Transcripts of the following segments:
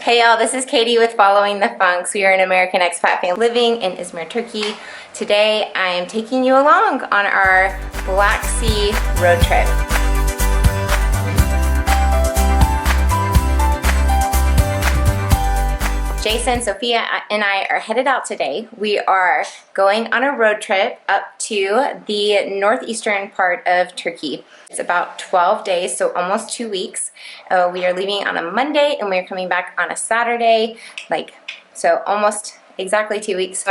Hey y'all, this is Catie with Following the Funks. We are an American expat family living in Izmir, Turkey. Today I am taking you along on our Black Sea road trip. Jason, Sophia, and I are headed out today. We are going on a road trip up to the northeastern part of Turkey. It's about 12 days, so almost 2 weeks. We are leaving on a Monday and we're coming back on a Saturday. So almost exactly 2 weeks.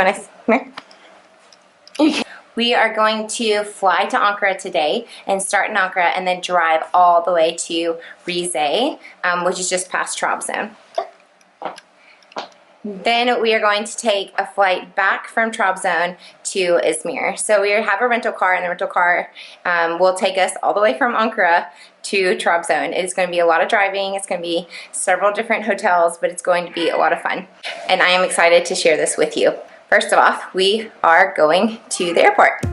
We are going to fly to Ankara today and start in Ankara and then drive all the way to Rize, which is just past Trabzon. Then we are going to take a flight back from Trabzon to Izmir. So we have a rental car, and the rental car will take us all the way from Ankara to Trabzon. It is going to be a lot of driving. It's going to be several different hotels, but it's going to be a lot of fun. And I am excited to share this with you. First off, we are going to the airport.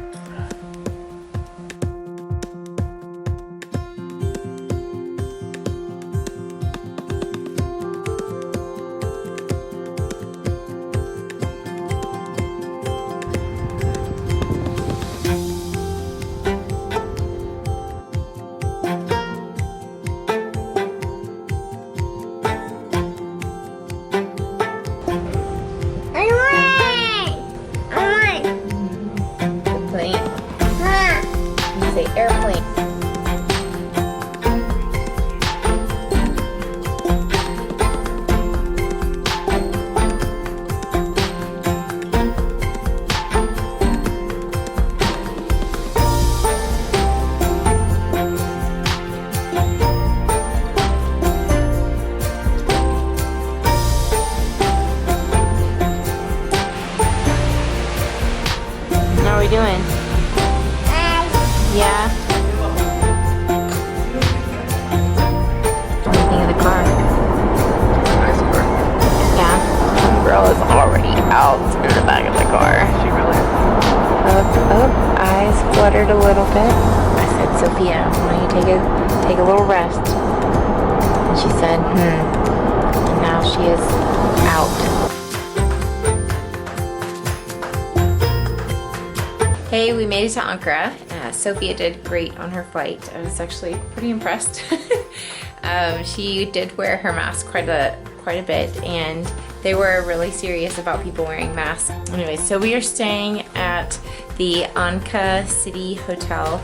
Airplane. How are we doing? Yeah. What do you think of the car? Nice car. Yeah. The girl is already out in the back of the car. She really is. Oh, eyes fluttered a little bit. I said, Sophia, why don't you take a little rest? And she said, And now she is out. Hey, we made it to Ankara. Sophia did great on her flight. I was actually pretty impressed. She did wear her mask quite a bit, and they were really serious about people wearing masks. Anyway, so we are staying at the Anka City Hotel,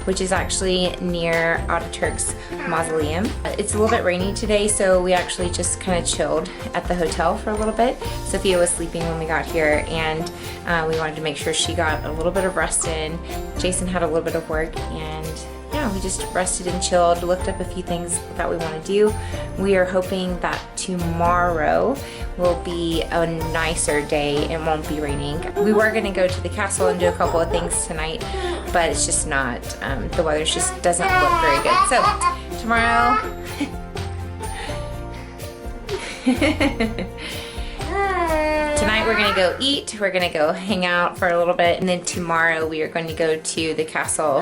which is actually near Ataturk's mausoleum. It's a little bit rainy today, so we actually just kind of chilled at the hotel for a little bit. Sophia was sleeping when we got here, and we wanted to make sure she got a little bit of rest in. Jason had a little bit of work, and yeah, we just rested and chilled, looked up a few things that we want to do. We are hoping that tomorrow will be a nicer day and won't be raining. We were going to go to the castle and do a couple of things tonight, but it's just not, the weather just doesn't look very good. So tomorrow, tonight we're going to go eat, we're going to go hang out for a little bit, and then tomorrow we are going to go to the castle.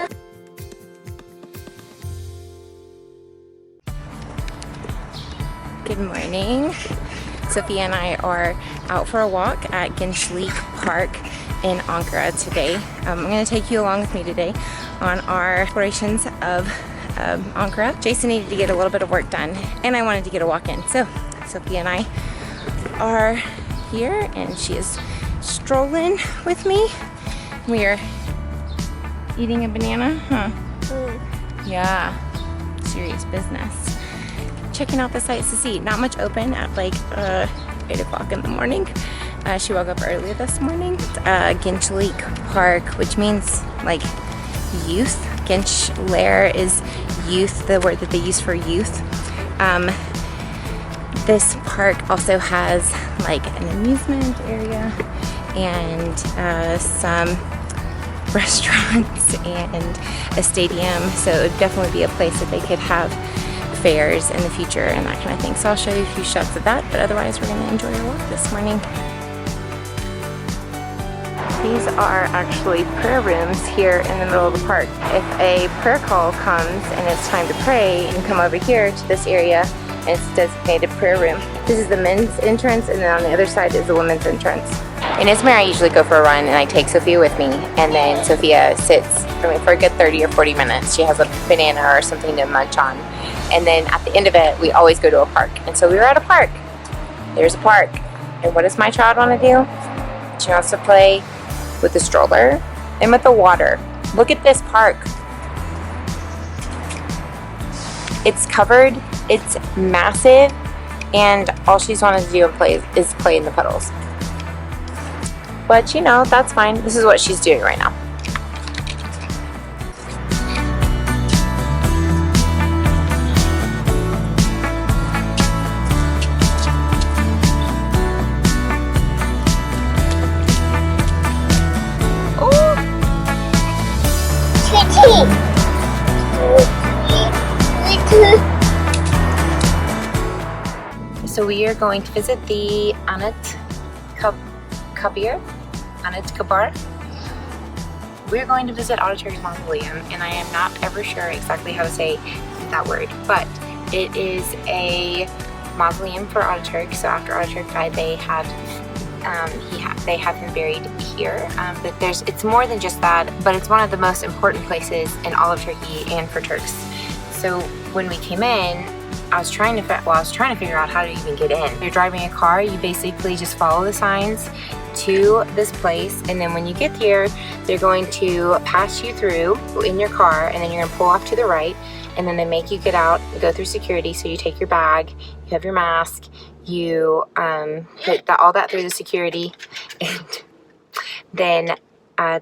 Good morning. Sophia and I are out for a walk at Gençlik Park in Ankara today. I'm going to take you along with me today on our explorations of Ankara. Jason needed to get a little bit of work done, and I wanted to get a walk in. So Sophia and I are here, and she is strolling with me. We are eating a banana, huh? Yeah, serious business. Checking out the sights to see. Not much open at like 8 o'clock in the morning. She woke up early this morning. Gençlik Park, which means like youth. Gençler is youth, the word that they use for youth. This park also has like an amusement area and some restaurants and a stadium, so it would definitely be a place that they could have fairs in the future and that kind of thing. So I'll show you a few shots of that, but otherwise we're going to enjoy our walk this morning. These are actually prayer rooms here in the middle of the park. If a prayer call comes and it's time to pray, you can come over here to this area and it's a designated prayer room. This is the men's entrance, and then on the other side is the women's entrance. In Izmir, I usually go for a run, and I take Sophia with me, and then Sophia sits for me for a good 30 or 40 minutes. She has a banana or something to munch on, and then at the end of it, we always go to a park. And so we were at a park. There's a park, and what does my child want to do? She wants to play with the stroller and with the water. Look at this park. It's covered, it's massive, and all she's wanted to do is play in the puddles. But you know, that's fine. This is what she's doing right now. So we are going to visit the Anıtkabir. We're going to visit Ataturk's mausoleum, and I am not ever sure exactly how to say that word, but it is a mausoleum for Ataturk. So after Ataturk died, they had him buried here. But it's more than just that, but it's one of the most important places in all of Turkey and for Turks. So when we came in, I was trying to figure out how to even get in. If you're driving a car, you basically just follow the signs to this place, and then when you get here, they're going to pass you through in your car, and then you're gonna pull off to the right, and then they make you get out and go through security. So you take your bag, you have your mask, you put all that through the security, and then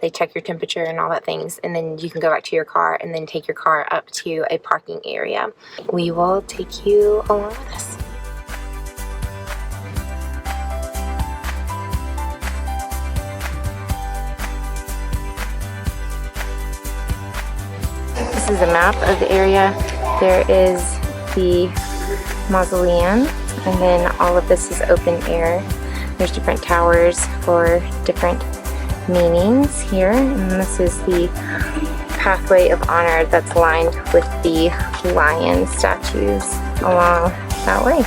they check your temperature and all that things, and then you can go back to your car and then take your car up to a parking area. We will take you along with us. This is a map of the area. There is the mausoleum, and then all of this is open air. There's different towers for different meanings here, and this is the pathway of honor that's lined with the lion statues along that way.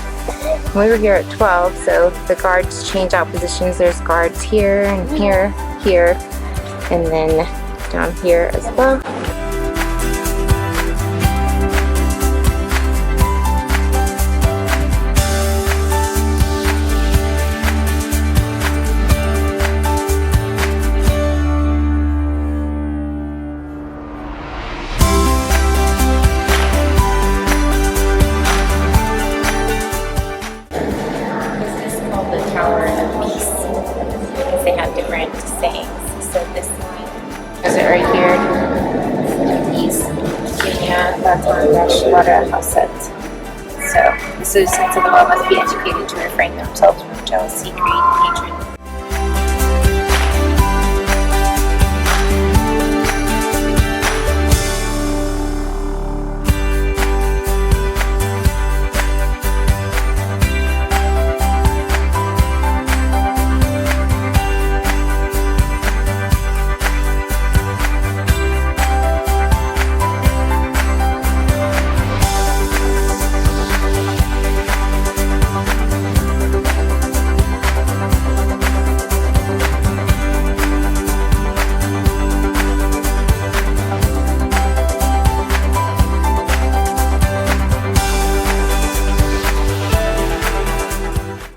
We were here at 12, so the guards change out positions. There's guards here and here, here, and then down here as well. So this line is it right here. These that's on Rashwara Hasset. So this is a sense of the world must be educated to refrain themselves from jealousy, greed, and hatred.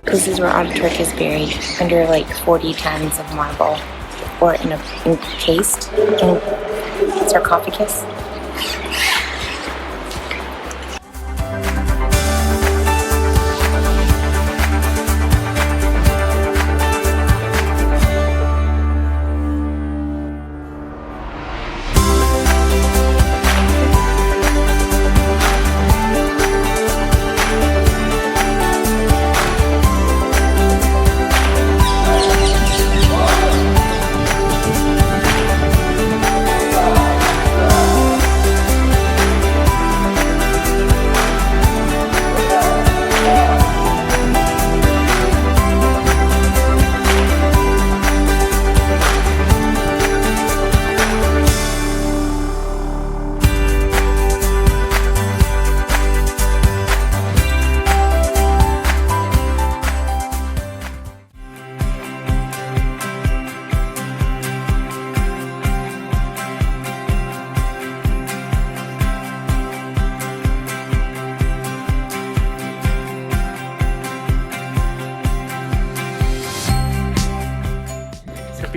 This is where Ataturk is buried, under like 40 tons of marble, or encased in sarcophagus.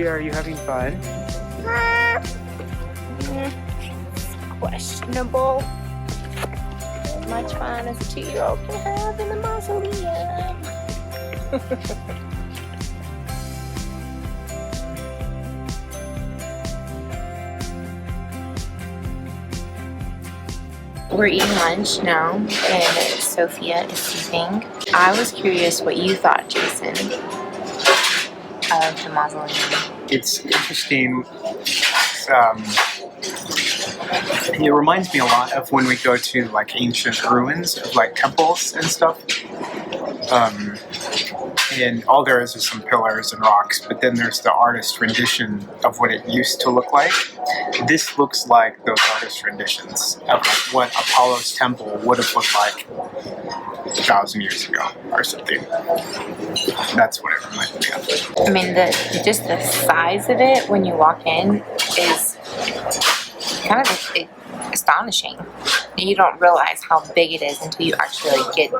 Sophia, are you having fun? Questionable. As much fun as a 2-year-old can have in the mausoleum. We're eating lunch now, and Sophia is sleeping. I was curious what you thought, Jason, of the mausoleum. It's interesting. It reminds me a lot of when we go to like ancient ruins of like temples and stuff. And all there is some pillars and rocks, but then there's the artist rendition of what it used to look like. This looks like those artist renditions of like what Apollo's temple would have looked like 1,000 years ago or something. That's what it reminds me of. I mean, just the size of it when you walk in is kind of astonishing. You don't realize how big it is until you actually get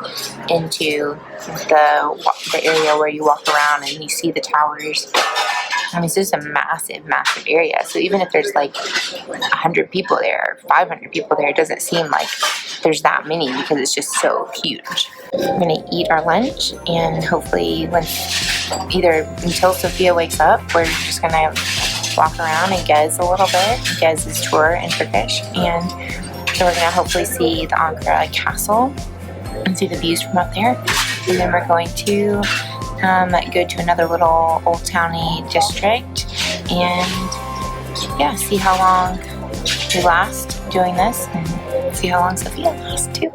into the area where you walk around and you see the towers. I mean, it's just a massive, massive area. So even if there's like 100 people there, 500 people there, it doesn't seem like there's that many because it's just so huge. We're gonna eat our lunch, and hopefully either until Sophia wakes up, we're just gonna walk around and gez a little bit. Gez is tour in Turkish, and so we're gonna hopefully see the Ankara castle and see the views from up there. And then we're going to go to another little old towny district and yeah, see how long we last doing this and see how long Sophia lasts too.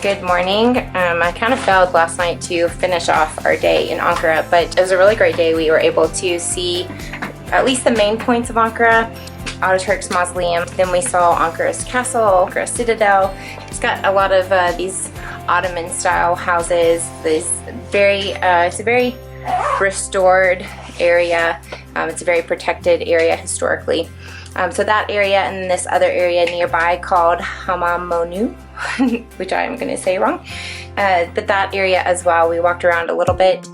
Good morning. I kind of failed last night to finish off our day in Ankara, but it was a really great day. We were able to see at least the main points of Ankara, Ataturk's mausoleum. Then we saw Ankara's castle, Ankara citadel. It's got a lot of these Ottoman style houses. It's a very restored area. It's a very protected area historically. So that area and this other area nearby called Hamamönü, which I'm going to say wrong, but that area as well, we walked around a little bit.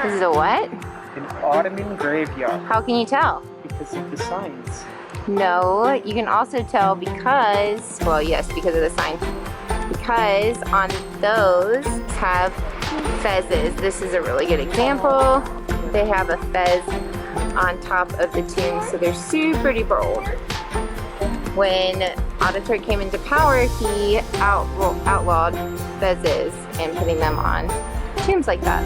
This is a what? An Ottoman graveyard. How can you tell? Because of the signs. No, you can also tell because, well, yes, because of the sign. Because on those have fezzes. This is a really good example. They have a fez on top of the tombs, so they're super duper old. When Atatürk came into power, he outlawed fezes and putting them on tombs like that.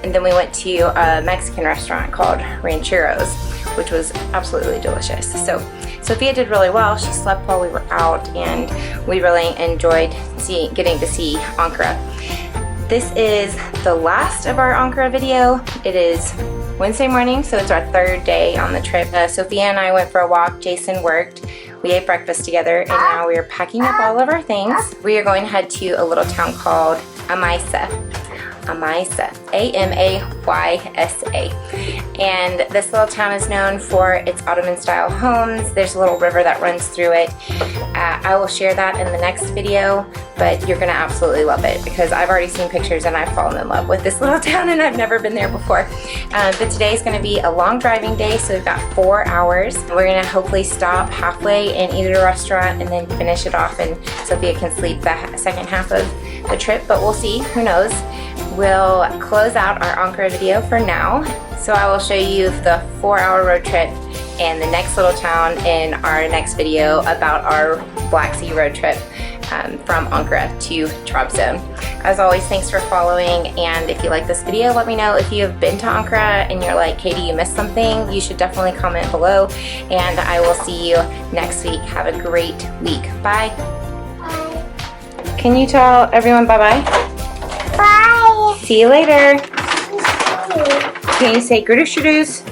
And then we went to a Mexican restaurant called Rancheros, which was absolutely delicious. So Sophia did really well. She slept while we were out, and we really enjoyed getting to see Ankara. This is the last of our Ankara video. It is Wednesday morning, so it's our third day on the trip. Sophia and I went for a walk. Jason worked. We ate breakfast together, and now we are packing up all of our things. We are going to head to a little town called Amaysa. Amaysa, A-M-A-Y-S-A. And this little town is known for its Ottoman-style homes. There's a little river that runs through it. I will share that in the next video, but you're gonna absolutely love it because I've already seen pictures and I've fallen in love with this little town and I've never been there before. But today is gonna be a long driving day, so we've got 4 hours. We're gonna hopefully stop halfway and eat at a restaurant and then finish it off, and Sophia can sleep the second half of the trip, but we'll see, who knows. We'll close out our Ankara video for now. So I will show you the 4-hour road trip and the next little town in our next video about our Black Sea road trip from Ankara to Trabzon. As always, thanks for following, and if you like this video, let me know. If you have been to Ankara and you're like, Katie, you missed something, you should definitely comment below, and I will see you next week. Have a great week. Bye. Bye. Can you tell everyone bye-bye? Bye. See you later. Can you say görüşürüz?